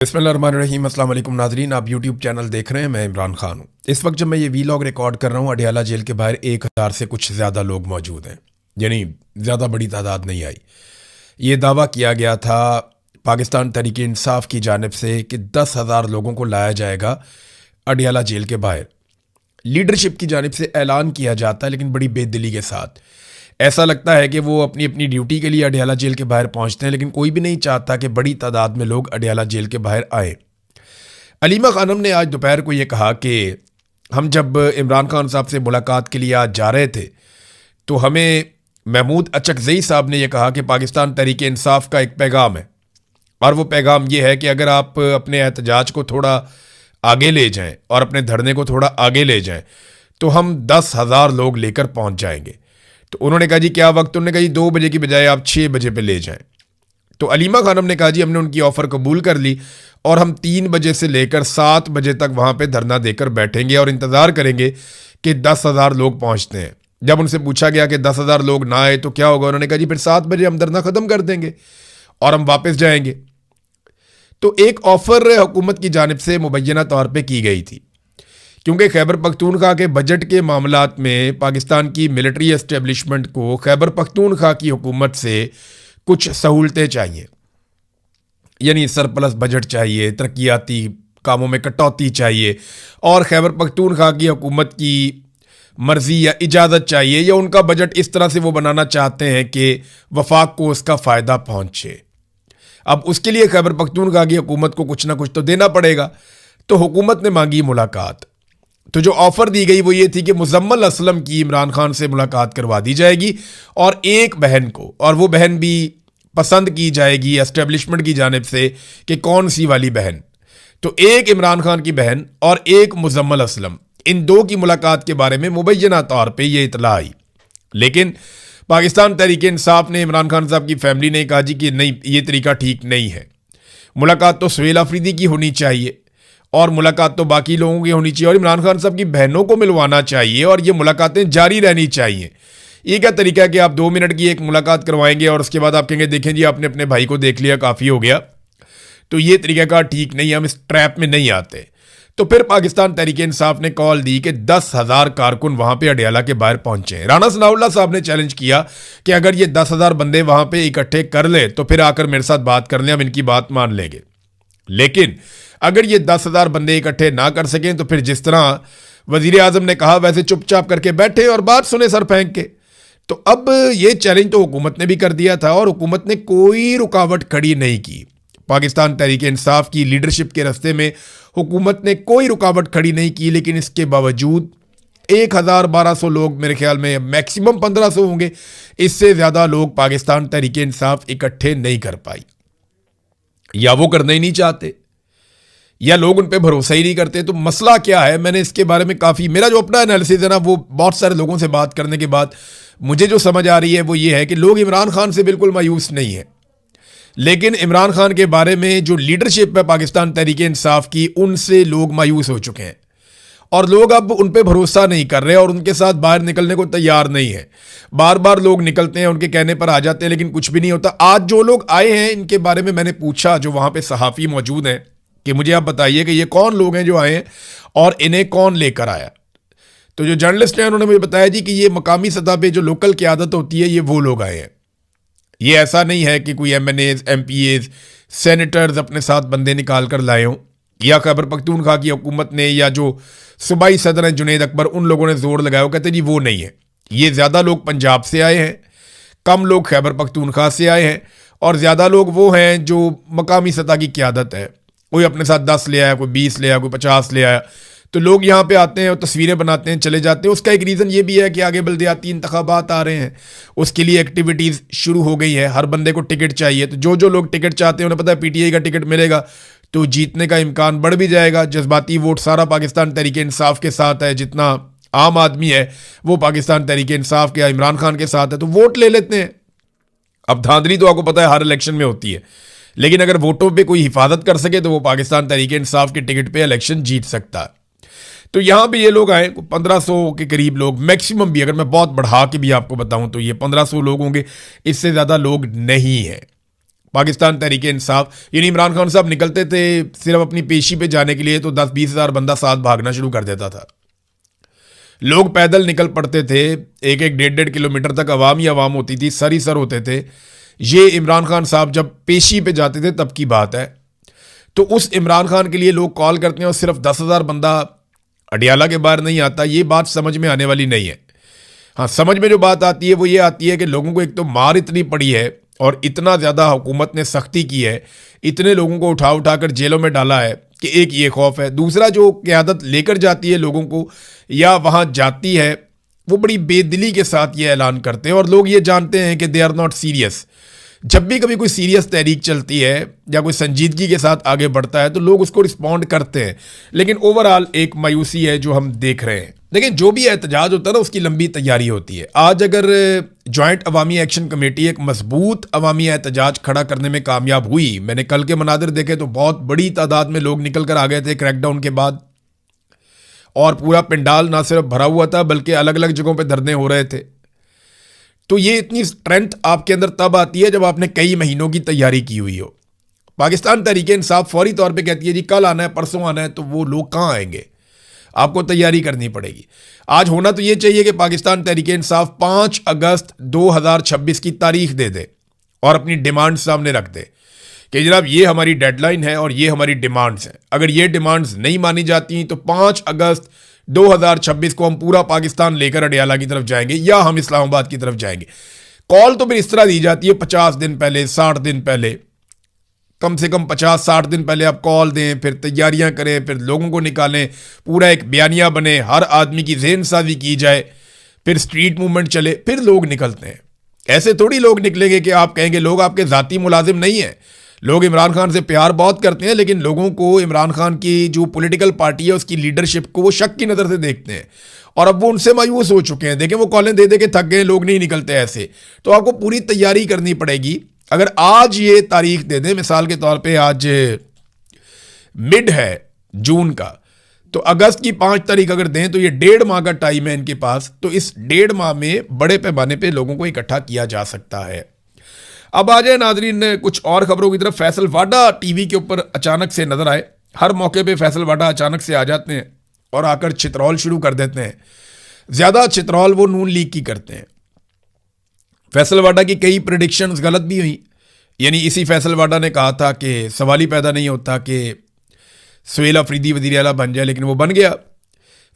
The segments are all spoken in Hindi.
बिस्मिल्लाहिर्रहमानिर्रहीम। अस्सलाम वालेकुम नाज़रीन, आप यूट्यूब चैनल देख रहे हैं। मैं इमरान खान हूँ। इस वक्त जब मैं ये वीलॉग रिकॉर्ड कर रहा हूँ, अडयाला जेल के बाहर 1000 से कुछ ज़्यादा लोग मौजूद हैं, यानी ज़्यादा बड़ी तादाद नहीं आई। ये दावा किया गया था पाकिस्तान तहरीक इंसाफ की जानिब से कि 10,000 लोगों को लाया जाएगा अडयाला जेल के बाहर। लीडरशिप की जानिब से ऐलान किया जाता है, लेकिन बड़ी बेदिली के साथ। ऐसा लगता है कि वो अपनी अपनी ड्यूटी के लिए अडयाला जेल के बाहर पहुंचते हैं, लेकिन कोई भी नहीं चाहता कि बड़ी तादाद में लोग अडयाला जेल के बाहर आए। अलीमा खानम ने आज दोपहर को ये कहा कि हम जब इमरान खान साहब से मुलाकात के लिए आज जा रहे थे तो हमें महमूद अचकज़ई साहब ने यह कहा कि पाकिस्तान तहरीक इंसाफ का एक पैगाम है, और वो पैगाम ये है कि अगर आप अपने एहतजाज को थोड़ा आगे ले जाएं और अपने धरने को थोड़ा आगे ले जाएं तो हम 10,000 लोग लेकर पहुंच जाएंगे। तो उन्होंने कहा जी क्या वक्त? उन्होंने कहा जी 2 बजे की बजाय आप 6 बजे पे ले जाएं। तो अलीमा खानम ने कहा जी हमने उनकी ऑफ़र कबूल कर ली और हम 3 बजे से लेकर 7 बजे तक वहाँ पे धरना देकर बैठेंगे और इंतज़ार करेंगे कि 10,000 लोग पहुँचते हैं। जब उनसे पूछा गया कि 10,000 लोग ना आए तो क्या होगा, उन्होंने कहा जी फिर 7 बजे हम धरना ख़त्म कर देंगे और हम वापस जाएंगे। तो एक ऑफ़र हुकूमत की जानिब से मुबैना तौर पर की गई थी, क्योंकि खैबर पख्तूनख्वा के बजट के मामलात में पाकिस्तान की मिलिट्री एस्टेब्लिशमेंट को खैबर पख्तूनख्वा की हुकूमत से कुछ सहूलतें चाहिए, यानी सरप्लस बजट चाहिए, तरक्याती कामों में कटौती चाहिए, और खैबर पख्तूनख्वा की हुकूमत की मर्जी या इजाज़त चाहिए, या उनका बजट इस तरह से वो बनाना चाहते हैं कि वफाक को उसका फ़ायदा पहुँचे। अब उसके लिए खैबर पख्तूनख्वा की हुकूमत को कुछ ना कुछ तो देना पड़ेगा। तो हुकूमत ने मांगी मुलाकात। तो जो ऑफ़र दी गई वो ये थी कि मुज़म्मल असलम की इमरान खान से मुलाकात करवा दी जाएगी, और एक बहन को, और वो बहन भी पसंद की जाएगी एस्टेब्लिशमेंट की जानिब से कि कौन सी वाली बहन। तो एक इमरान खान की बहन और एक मुज़म्मल असलम, इन दो की मुलाकात के बारे में मुबैना तौर पे ये इतला आई। लेकिन पाकिस्तान तहरीक इंसाफ ने, इमरान खान साहब की फैमिली ने कहा जी कि नहीं, ये तरीका ठीक नहीं है। मुलाकात तो सुहेल अफरीदी की होनी चाहिए और मुलाकात तो बाकी लोगों की होनी चाहिए, और इमरान खान साहब की बहनों को मिलवाना चाहिए, और ये मुलाकातें जारी रहनी चाहिए। ये क्या तरीका है कि आप 2 मिनट की एक मुलाकात करवाएंगे और उसके बाद आप कहेंगे देखें जी आपने अपने भाई को देख लिया, काफ़ी हो गया। तो ये तरीक़ाकार ठीक नहीं है, हम इस ट्रैप में नहीं आते। तो फिर पाकिस्तान तहरीक इंसाफ ने कॉल दी कि 10,000 कारकुन वहाँ पे अडयाला के बाहर पहुँचे। राना सनाउल्लाह साहब ने चैलेंज किया कि अगर ये 10,000 बंदे वहाँ पे इकट्ठे कर ले तो फिर आकर मेरे साथ बात कर लें, हम इनकी बात मान लेंगे। लेकिन अगर ये 10,000 बंदे इकट्ठे ना कर सकें तो फिर जिस तरह वजीर आजम ने कहा वैसे चुपचाप करके बैठे और बात सुने सर फेंक के। तो अब ये चैलेंज तो हुकूमत ने भी कर दिया था, और हुकूमत ने कोई रुकावट खड़ी नहीं की। पाकिस्तान तहरीक इंसाफ की लीडरशिप के रास्ते में हुकूमत ने कोई रुकावट खड़ी नहीं की, लेकिन इसके बावजूद 1,1200 लोग, मेरे ख्याल में मैक्सिमम 1,500 होंगे, इससे ज़्यादा लोग पाकिस्तान तहरीक इंसाफ इकट्ठे नहीं कर पाई। या वो करना ही नहीं चाहते, या लोग उन पे भरोसा ही नहीं करते। तो मसला क्या है, मैंने इसके बारे में काफ़ी, मेरा जो अपना एनालिसिस है ना, वो बहुत सारे लोगों से बात करने के बाद मुझे जो समझ आ रही है वो ये है कि लोग इमरान खान से बिल्कुल मायूस नहीं है, लेकिन इमरान खान के बारे में जो लीडरशिप है पाकिस्तान तहरीक इंसाफ की, उनसे लोग मायूस हो चुके हैं, और लोग अब उन पे भरोसा नहीं कर रहे और उनके साथ बाहर निकलने को तैयार नहीं है। बार बार लोग निकलते हैं, उनके कहने पर आ जाते हैं, लेकिन कुछ भी नहीं होता। आज जो लोग आए हैं इनके बारे में मैंने पूछा, जो वहाँ पे सहाफ़ी मौजूद हैं, कि मुझे आप बताइए कि ये कौन लोग हैं जो आए हैं और इन्हें कौन लेकर आया। तो जो जर्नलिस्ट हैं उन्होंने मुझे बताया जी कि ये मकामी सतह पे जो लोकल क़यादत होती है, ये वो लोग आए हैं। ये ऐसा नहीं है कि कोई MNAs, MPAs, सेनेटर्स अपने साथ बंदे निकाल कर लाए हों, या खैबर पख्तूनख्वा की हुकूमत ने, या जो सूबाई सदर हैं जुनैद अकबर, उन लोगों ने जोर लगाया। कहते जी वो नहीं है। ये ज़्यादा लोग पंजाब से आए हैं, कम लोग खैबर पख्तूनख्वा से आए हैं, और ज़्यादा लोग वो हैं जो मकामी सतह की क़यादत है। कोई अपने साथ 10 ले आया, कोई 20 ले आया, कोई 50 ले आया। तो लोग यहाँ पे आते हैं और तस्वीरें बनाते हैं, चले जाते हैं। उसका एक रीज़न ये भी है कि आगे बल्दियाती इंतखाबात आ रहे हैं, उसके लिए एक्टिविटीज़ शुरू हो गई है। हर बंदे को टिकट चाहिए, तो जो जो लोग टिकट चाहते हैं उन्हें पता है PTI का टिकट मिलेगा तो जीतने का इम्कान बढ़ भी जाएगा। जज्बाती वोट सारा पाकिस्तान तहरीक इंसाफ के साथ है, जितना आम आदमी है वो पाकिस्तान तहरीक इंसाफ के, इमरान खान के साथ है, तो वोट ले लेते हैं। अब धांधली तो आपको पता है हर इलेक्शन में होती है, लेकिन अगर वोटों पे कोई हिफाजत कर सके तो वो पाकिस्तान तहरीक इंसाफ के टिकट पे इलेक्शन जीत सकता है। तो यहाँ पे ये लोग आए 1500 के करीब लोग, मैक्सिमम भी अगर मैं बहुत बढ़ा के भी आपको बताऊं तो ये 1500 लोग होंगे, इससे ज़्यादा लोग नहीं है। पाकिस्तान तहरीक इंसाफ, यानी इमरान खान साहब निकलते थे सिर्फ अपनी पेशी पे जाने के लिए तो 10-20 हज़ार बंदा साथ भागना शुरू कर देता था। लोग पैदल निकल पड़ते थे, 1-1, 1.5 किलोमीटर तक अवाम ही अवाम होती थी, सर ही सर होते थे। ये इमरान खान साहब जब पेशी पे जाते थे तब की बात है। तो उस इमरान खान के लिए लोग कॉल करते हैं और सिर्फ 10,000 बंदा अडियाला के बाहर नहीं आता, ये बात समझ में आने वाली नहीं है। हाँ, समझ में जो बात आती है वो ये आती है कि लोगों को एक तो मार इतनी पड़ी है और इतना ज़्यादा हुकूमत ने सख्ती की है, इतने लोगों को उठा उठा कर जेलों में डाला है कि एक ये खौफ है। दूसरा, जो क़यादत लेकर जाती है लोगों को या वहाँ जाती है, वो बड़ी बेदिली के साथ ये ऐलान करते हैं और लोग ये जानते हैं कि दे आर नॉट सीरियस। जब भी कभी कोई सीरियस तहरीक चलती है या कोई संजीदगी के साथ आगे बढ़ता है तो लोग उसको रिस्पॉन्ड करते हैं, लेकिन ओवरऑल एक मायूसी है जो हम देख रहे हैं। लेकिन जो भी एहतजाज होता है ना, उसकी लंबी तैयारी होती है। आज अगर जॉइंट अवामी एक्शन कमेटी एक मजबूत अवामी एहतजाज खड़ा करने में कामयाब हुई, मैंने कल के मनादिर देखे तो बहुत बड़ी तादाद में लोग निकल कर आ गए थे क्रैकडाउन के बाद, और पूरा पंडाल ना सिर्फ भरा हुआ था बल्कि अलग अलग जगहों पर धरने हो रहे थे। तो ये इतनी स्ट्रेंथ आपके अंदर तब आती है जब आपने कई महीनों की तैयारी की हुई हो। पाकिस्तान तहरीक इंसाफ फौरी तौर पे कहती है जी कल आना है, परसों आना है, तो वो लोग कहाँ आएंगे? आपको तैयारी करनी पड़ेगी। आज होना तो ये चाहिए कि पाकिस्तान तहरीक इंसाफ 5 अगस्त 2026 की तारीख दे दे और अपनी डिमांड सामने रख दे कि जनाब ये हमारी डेडलाइन है और ये हमारी डिमांड्स हैं। अगर ये डिमांड्स नहीं मानी जाती तो 5 अगस्त 2026 को हम पूरा पाकिस्तान लेकर अडियाला की तरफ जाएंगे या हम इस्लामाबाद की तरफ जाएंगे। कॉल तो फिर इस तरह दी जाती है 50 दिन पहले, 60 दिन पहले, कम से कम 50-60 दिन पहले आप कॉल दें, फिर तैयारियां करें, फिर लोगों को निकालें, पूरा एक बयानिया बने, हर आदमी की ज़हन साजी की जाए, फिर स्ट्रीट मूवमेंट चले, फिर लोग निकलते हैं। ऐसे थोड़ी लोग निकलेंगे कि आप कहेंगे लोग आपके ज़ाती मुलाजिम नहीं हैं। लोग इमरान खान से प्यार बहुत करते हैं, लेकिन लोगों को इमरान खान की जो पॉलिटिकल पार्टी है उसकी लीडरशिप को वो शक की नज़र से देखते हैं और अब वो उनसे मायूस हो चुके हैं। देखें, वो कॉलें दे दे के थक गए, लोग नहीं निकलते ऐसे। तो आपको पूरी तैयारी करनी पड़ेगी। अगर आज ये तारीख दे दें, मिसाल के तौर पे आज मिड है जून का, तो अगस्त की 5 तारीख अगर दें तो ये 1.5 माह का टाइम है इनके पास। तो इस 1.5 माह में बड़े पैमाने पे लोगों को इकट्ठा किया जा सकता है। अब आ जाए नाजरीन कुछ और खबरों की तरफ। फैसल वाडा टीवी के ऊपर अचानक से नजर आए। हर मौके पे फैसल वाडा अचानक से आ जाते हैं और आकर चित्रौल शुरू कर देते हैं। ज़्यादा चित्रौल वो नून लीग की करते हैं। फैसल वाडा की कई प्रेडिक्शंस गलत भी हुई। यानी इसी फैसल वाडा ने कहा था कि सवाल ही पैदा नहीं होता कि सुहेल अफरीदी वज़ीर आला बन जाए, लेकिन वो बन गया।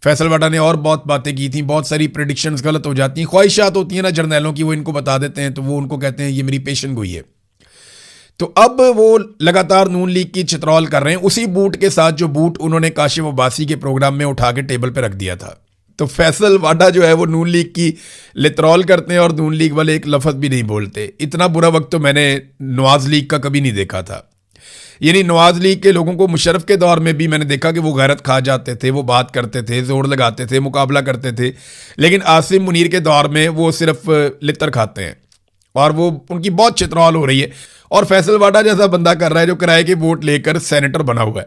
फैसल वाडा ने और बहुत बातें की थी, बहुत सारी प्रेडिक्शंस गलत हो जाती हैं। ख्वाहिशात होती हैं ना जर्नैलों की, वो इनको बता देते हैं तो वो उनको कहते हैं ये मेरी पेशन गोई है। तो अब वो लगातार नून लीग की चित्रौल कर रहे हैं, उसी बूट के साथ जो बूट उन्होंने काशिफ अब्बासी के प्रोग्राम में उठा के टेबल पर रख दिया था। तो फैसल वाडा जो है वो नून लीग की लितरौल करते हैं और नून लीग वाले एक लफ्ज़ भी नहीं बोलते। इतना बुरा वक्त तो मैंने नवाज लीग का कभी नहीं देखा था। यानी नवाज लीग के लोगों को मुशर्रफ के दौर में भी मैंने देखा कि वो गैरत खा जाते थे, वो बात करते थे, जोर लगाते थे, मुकाबला करते थे। लेकिन आसिम मुनीर के दौर में वो सिर्फ लितर खाते हैं और वो उनकी बहुत चित्रौल हो रही है। और फैसल वाडा जैसा बंदा कर रहा है जो किराए के वोट लेकर सेनेटर बना हुआ है।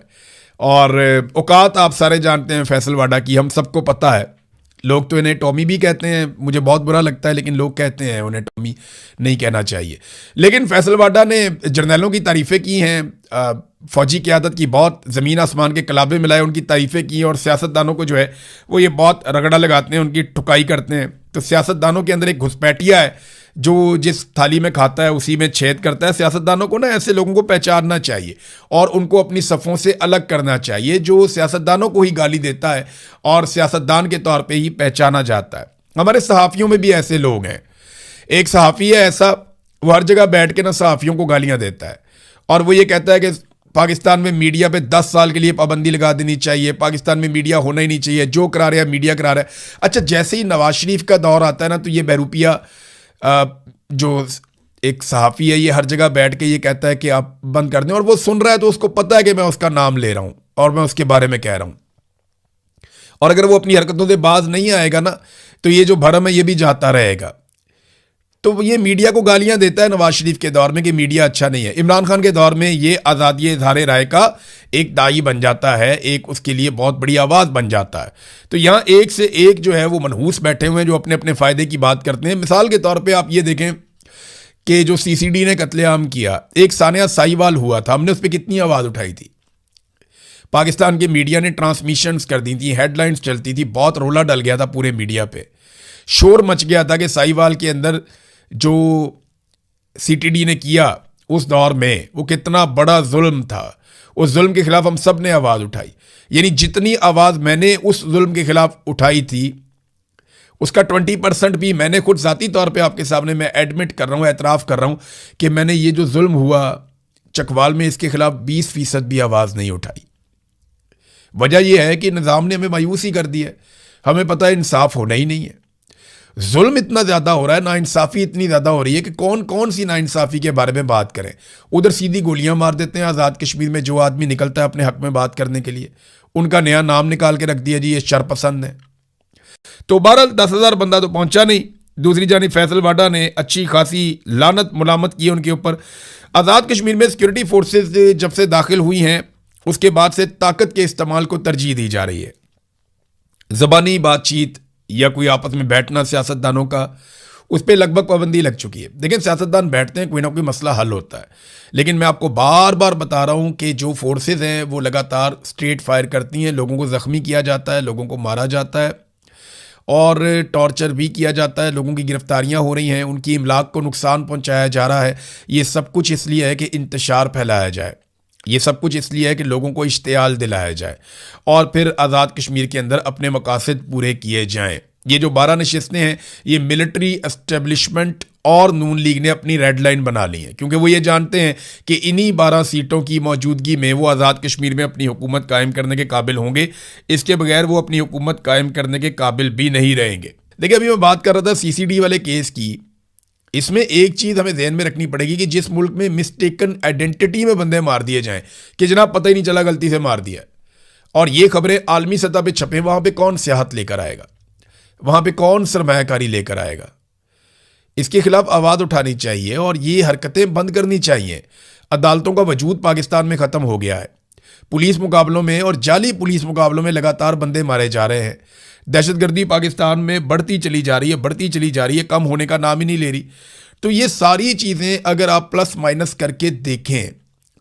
और औकात आप सारे जानते हैं फैसल वाडा की, हम सबको पता है। लोग तो इन्हें टॉमी भी कहते हैं, मुझे बहुत बुरा लगता है, लेकिन लोग कहते हैं, उन्हें टॉमी नहीं कहना चाहिए। लेकिन फैसल वाडा ने जर्नैलों की तारीफ़ें की हैं, फ़ौजी क़यादत की बहुत ज़मीन आसमान के कलाबे मिलाए उनकी तारीफ़ें की, और सियासतदानों को जो है वो ये बहुत रगड़ा लगाते हैं, उनकी ठुकाई करते हैं। तो सियासतदानों के अंदर एक घुसपैठिया है जो जिस थाली में खाता है उसी में छेद करता है। सियासतदानों को ना ऐसे लोगों को पहचानना चाहिए और उनको अपनी सफ़ों से अलग करना चाहिए जो सियासतदानों को ही गाली देता है और सियासतदान के तौर पे ही पहचाना जाता है। हमारे सहाफ़ियों में भी ऐसे लोग हैं। एक सहाफ़ी है ऐसा, वो हर जगह बैठ के ना सहाफ़ियों को गालियाँ देता है और वो ये कहता है कि पाकिस्तान में मीडिया पे 10 साल के लिए पाबंदी लगा देनी चाहिए, पाकिस्तान में मीडिया होना ही नहीं चाहिए, जो करा रहा है मीडिया करा रहा है। अच्छा, जैसे ही नवाज शरीफ का दौर आता है ना तो ये बहरूपिया जो एक सहाफ़ी है ये हर जगह बैठ के ये कहता है कि आप बंद कर दें, और वो सुन रहा है तो उसको पता है कि मैं उसका नाम ले रहा हूं और मैं उसके बारे में कह रहा हूं। और अगर वो अपनी हरकतों से बाज नहीं आएगा ना तो ये जो भरम है ये भी जाता रहेगा। तो ये मीडिया को गालियां देता है नवाज शरीफ के दौर में कि मीडिया अच्छा नहीं है। इमरान खान के दौर में ये आज़ादी इज़हार राय का एक दाई बन जाता है, एक उसके लिए बहुत बड़ी आवाज़ बन जाता है। तो यहाँ एक से एक जो है वो मनहूस बैठे हुए हैं जो अपने अपने फ़ायदे की बात करते हैं। मिसाल के तौर पे आप ये देखें कि जो सीसीडी ने कत्लेआम किया, एक सानिया साहिवाल हुआ था, हमने उस पर कितनी आवाज़ उठाई थी। पाकिस्तान के मीडिया ने ट्रांसमिशंस कर दी थी, हेडलाइंस चलती थी, बहुत रोला डल गया था पूरे मीडिया पे, शोर मच गया था कि साहिवाल के अंदर जो सीटीडी ने किया उस दौर में वो कितना बड़ा जुल्म था। उस जुल्म के खिलाफ हम सब ने आवाज़ उठाई, यानी जितनी आवाज़ मैंने उस जुल्म के खिलाफ उठाई थी उसका 20% भी मैंने खुद ज़ाती तौर पे आपके सामने मैं एडमिट कर रहा हूँ, एतराफ़ कर रहा हूँ कि मैंने ये जो जुल्म हुआ चकवाल में इसके खिलाफ 20% भी आवाज़ नहीं उठाई। वजह यह है कि निज़ाम ने हमें मायूसी कर दी है, हमें पता है इंसाफ होना ही नहीं है। जुल्म इतना ज़्यादा हो रहा है, नाइंसाफ़ी इतनी ज़्यादा हो रही है कि कौन कौन सी नाइंसाफ़ी के बारे में बात करें। उधर सीधी गोलियां मार देते हैं आज़ाद कश्मीर में, जो आदमी निकलता है अपने हक में बात करने के लिए उनका नया नाम निकाल के रख दिया जी ये शरपसंद है। तो 10,000 बंदा तो पहुंचा नहीं। दूसरी जानिब फैसल वाडा ने अच्छी खासी लानत मुलामत की उनके ऊपर। आज़ाद कश्मीर में सिक्योरिटी फोर्सेस जब से दाखिल हुई हैं उसके बाद से ताकत के इस्तेमाल को तरजीह दी जा रही है। ज़बानी बातचीत या कोई आपस में बैठना सियासतदानों का, उस पर लगभग पाबंदी लग चुकी है। देखिए सियासतदान बैठते हैं, कोई ना कोई मसला हल होता है, लेकिन मैं आपको बार बार बता रहा हूं कि जो फोर्सेस हैं वो लगातार स्ट्रेट फायर करती हैं, लोगों को ज़ख्मी किया जाता है, लोगों को मारा जाता है और टॉर्चर भी किया जाता है, लोगों की गिरफ्तारियां हो रही हैं, उनकी इमलाक को नुकसान पहुंचाया जा रहा है। ये सब कुछ इसलिए है कि इंतशार फैलाया जाए, ये सब कुछ इसलिए है कि लोगों को इश्तियाल दिलाया जाए और फिर आज़ाद कश्मीर के अंदर अपने मकासद पूरे किए जाएं। ये जो 12 नशिस्तें हैं ये मिलिट्री एस्टेब्लिशमेंट और नून लीग ने अपनी रेड लाइन बना ली है, क्योंकि वो ये जानते हैं कि इन्हीं 12 सीटों की मौजूदगी में वो आज़ाद कश्मीर में अपनी हुकूमत कायम करने के काबिल होंगे। इसके बगैर वो अपनी हुकूमत कायम करने के काबिल भी नहीं रहेंगे। देखिए अभी मैं बात कर रहा था सीसीडी वाले केस की, इसमें एक चीज़ हमें ध्यान में रखनी पड़ेगी कि जिस मुल्क में मिस्टेकन आइडेंटिटी में बंदे मार दिए जाएं कि जनाब पता ही नहीं चला गलती से मार दिया, और ये खबरें आलमी सतह पे छपें, वहाँ पे कौन सियाहत लेकर आएगा, वहाँ पे कौन सरमायाकारी लेकर आएगा। इसके खिलाफ आवाज़ उठानी चाहिए और ये हरकतें बंद करनी चाहिए। अदालतों का वजूद पाकिस्तान में ख़त्म हो गया है। पुलिस मुकाबलों में और जाली पुलिस मुकाबलों में लगातार बंदे मारे जा रहे हैं। दहशतगर्दी पाकिस्तान में बढ़ती चली जा रही है, बढ़ती चली जा रही है, कम होने का नाम ही नहीं ले रही। तो ये सारी चीज़ें अगर आप प्लस माइनस करके देखें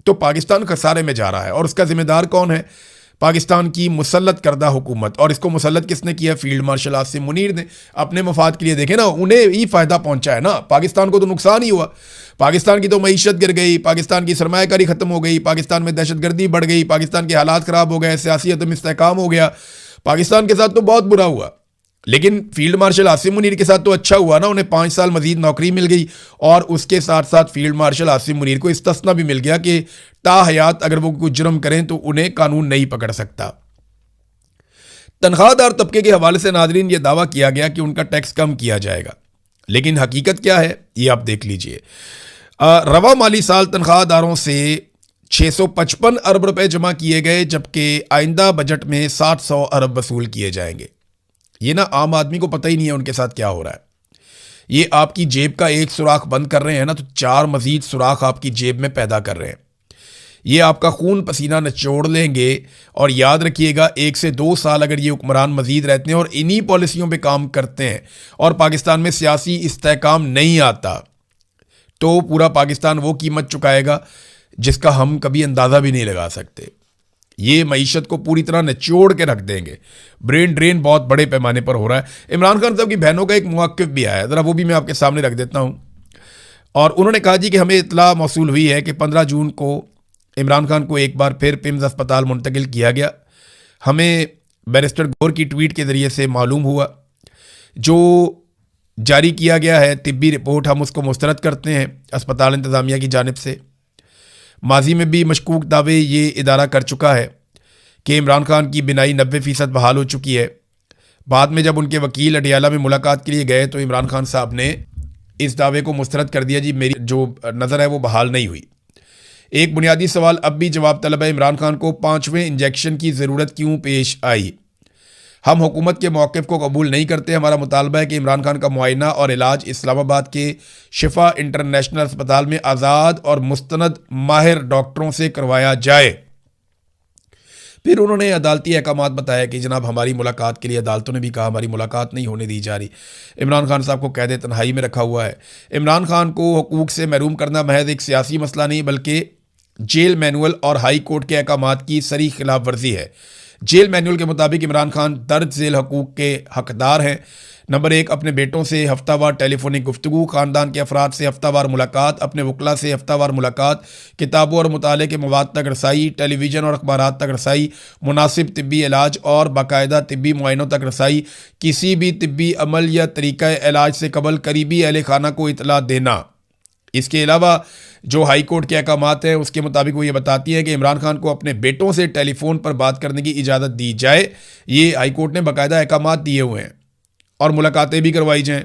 तो पाकिस्तान खसारे में जा रहा है। और उसका जिम्मेदार कौन है? पाकिस्तान की मुसल्लत करदा हुकूमत। और इसको मुसल्लत किसने किया? फील्ड मार्शल आसिम मुनीर ने। अपने मफाद के लिए देखें ना, उन्हें ही फ़ायदा पहुंचा है ना, पाकिस्तान को तो नुकसान ही हुआ। पाकिस्तान की तो मईशत गिर गई, पाकिस्तान की सरमायाकारी ख़त्म हो गई, पाकिस्तान में दहशतगर्दी बढ़ गई, पाकिस्तान के हालात ख़राब हो गए, सियासी अदम इस्तेहकाम हो गया। पाकिस्तान के साथ तो बहुत बुरा हुआ, लेकिन फील्ड मार्शल आसिम मुनीर के साथ तो अच्छा हुआ ना, उन्हें 5 साल मजीद नौकरी मिल गई और उसके साथ साथ फील्ड मार्शल आसिम मुनीर को इस्तिस्ना भी मिल गया कि ताहयात अगर वो कुछ जुर्म करें तो उन्हें कानून नहीं पकड़ सकता। तनख्वाहदार तबके के हवाले से नाजरीन ये दावा किया गया कि उनका टैक्स कम किया जाएगा, लेकिन हकीकत क्या है ये आप देख लीजिए। रवा माली साल तनख्वाहदारों से 655 अरब रुपए जमा किए गए, जबकि आइंदा बजट में 700 अरब वसूल किए जाएंगे। ये ना आम आदमी को पता ही नहीं है उनके साथ क्या हो रहा है। ये आपकी जेब का एक सुराख बंद कर रहे हैं ना, तो 4 मजीद सुराख आपकी जेब में पैदा कर रहे हैं। ये आपका खून पसीना निचोड़ लेंगे। और याद रखिएगा 1 से 2 साल अगर ये हुक्मरान मजीद रहते हैं और इन्हीं पॉलिसियों पे काम करते हैं और पाकिस्तान में सियासी इस्तेहकाम नहीं आता, तो पूरा पाकिस्तान वो कीमत चुकाएगा जिसका हम कभी अंदाज़ा भी नहीं लगा सकते। ये मईशत को पूरी तरह निचोड़ के रख देंगे। ब्रेन ड्रेन बहुत बड़े पैमाने पर हो रहा है। इमरान खान साहब की बहनों का एक मुवाक्किफ भी आया है, ज़रा वो भी मैं आपके सामने रख देता हूँ। और उन्होंने कहा जी कि हमें इतला मौसूल हुई है कि 15 जून को इमरान खान को एक बार फिर पिम्स अस्पताल मुंतकिल किया गया। हमें बैरिस्टर गौर की ट्वीट के ज़रिए से मालूम हुआ। जो जारी किया गया है तिब्बी रिपोर्ट, हम उसको मुस्तरद करते हैं अस्पताल इंतज़ामिया की जानिब से। माजी में भी मशकूक दावे ये इदारा कर चुका है कि इमरान खान की बिनाई 90% बहाल हो चुकी है। बाद में जब उनके वकील अडियाला में मुलाकात के लिए गए तो इमरान खान साहब ने इस दावे को मुस्तरद कर दिया, जी मेरी जो नज़र है वो बहाल नहीं हुई। एक बुनियादी सवाल अब भी जवाब तलब है, इमरान खान को 5वें इंजेक्शन की ज़रूरत क्यों पेश आई? हम हुकूमत के मौक़िफ़ को कबूल नहीं करते। हमारा मुतालबा है कि इमरान खान का मुआयना और इलाज इस्लामाबाद के शिफा इंटरनेशनल अस्पताल में आज़ाद और मुस्तनद माहिर डॉक्टरों से करवाया जाए। फिर उन्होंने अदालती अहकामात बताया कि जनाब हमारी मुलाकात के लिए अदालतों ने भी कहा हमारी मुलाकात नहीं होने दी जा रही। इमरान खान साहब को कैद तन्हाई में रखा हुआ है। इमरान खान को हुकूक से महरूम करना महज एक सियासी मसला नहीं बल्कि जेल मैनुअल और हाई कोर्ट के अहकामात की सरी खिलाफ वर्जी है। जेल मैनुअल के मुताबिक इमरान खान दर्ज झेल हकूक के हकदार हैं। नंबर 1, अपने बेटों से हफ्तावार टेलीफोनिक गुफ्तगू, ख़ानदान के अफराद से हफ्तावार मुलाकात, अपने वकला से हफ्तावार मुलाकात, किताबों और मुताले के मवाद तक रसाई, टेलीविज़न और अखबारात तक रसाई, मुनासिब तिब्बी इलाज और बाकायदा तिब्बी मुआयनों तक रसाई, किसी भी तिब्बी अमल या तरीक़ा इलाज से कबल करीबी अहल खाना को इतला देना। इसके अलावा जो हाई कोर्ट के अहकामात हैं उसके मुताबिक वो ये बताती है कि इमरान खान को अपने बेटों से टेलीफोन पर बात करने की इजाज़त दी जाए। ये हाई कोर्ट ने बाकायदा अहकामात दिए हुए हैं और मुलाकातें भी करवाई जाएं।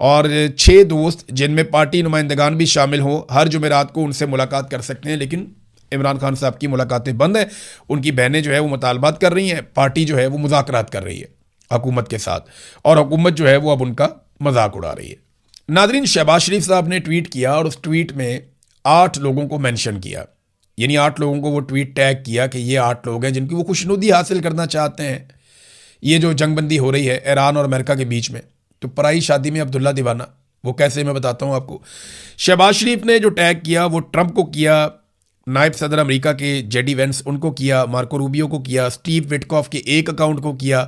और 6 दोस्त जिनमें पार्टी नुमाइंदगान भी शामिल हों हर जुमेरात को उनसे मुलाकात कर सकते हैं, लेकिन इमरान खान साहब की मुलाकातें बंद हैं। उनकी बहनें जो है वो मुतालबात कर रही हैं, पार्टी जो है वो मुज़ाकरात कर रही है हुकूमत के साथ, और हुकूमत जो है वो अब उनका मजाक उड़ा रही है। नादरीन, शहबाज शरीफ साहब ने ट्वीट किया और उस ट्वीट में 8 लोगों को मेंशन किया, यानी 8 लोगों को वो ट्वीट टैग किया कि ये 8 लोग हैं जिनकी वो खुशनुदी हासिल करना चाहते हैं। ये जो जंगबंदी हो रही है ईरान और अमेरिका के बीच में, तो पराई शादी में अब्दुल्ला दीवाना, वो कैसे, मैं बताता हूँ आपको। शहबाज शरीफ ने जो टैग किया वो ट्रंप को किया, नायब सदर अमेरिका के जेडी वेंस उनको किया, मार्को रूबियो को किया, स्टीव विटकॉफ के एक अकाउंट को किया,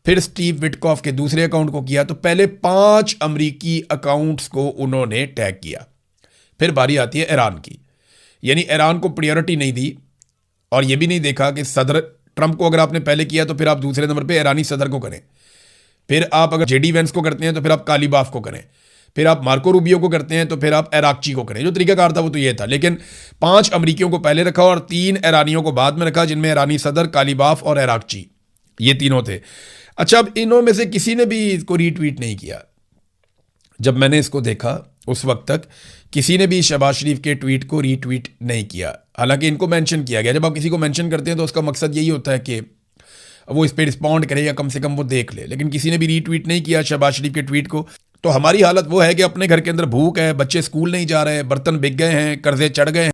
फिर स्टीव विटकॉफ के दूसरे अकाउंट को किया। तो पहले 5 अमरीकी अकाउंट्स को उन्होंने टैग किया। फिर बारी आती है ईरान की, यानी ईरान को प्रायोरिटी नहीं दी और ये भी नहीं देखा कि सदर ट्रंप को अगर आपने पहले किया तो फिर आप दूसरे नंबर पे ईरानी सदर को करें, फिर आप अगर जेडी वेंस को करते हैं तो फिर आप कालीबाफ को करें, फिर आप मार्को रूबियो को करते हैं तो फिर आप इराकची को करें। जो तरीकाकार था वो तो ये था, लेकिन 5 अमरीकियों को पहले रखा और 3 ईरानियों को बाद में रखा, जिनमें ईरानी सदर, कालीबाफ और इराकची, ये तीनों थे। अच्छा, अब इनों में से किसी ने भी इसको रीट्वीट नहीं किया। जब मैंने इसको देखा उस वक्त तक किसी ने भी शहबाज शरीफ के ट्वीट को रीट्वीट नहीं किया, हालांकि इनको मेंशन किया गया। जब आप किसी को मेंशन करते हैं तो उसका मकसद यही होता है कि वो इस पर रिस्पॉन्ड करे या कम से कम वो देख ले, लेकिन किसी ने भी रीट्वीट नहीं किया शहबाज शरीफ के ट्वीट को। तो हमारी हालत वो है कि अपने घर के अंदर भूख है, बच्चे स्कूल नहीं जा रहे, बर्तन बिक गए हैं, कर्जे चढ़ गए हैं।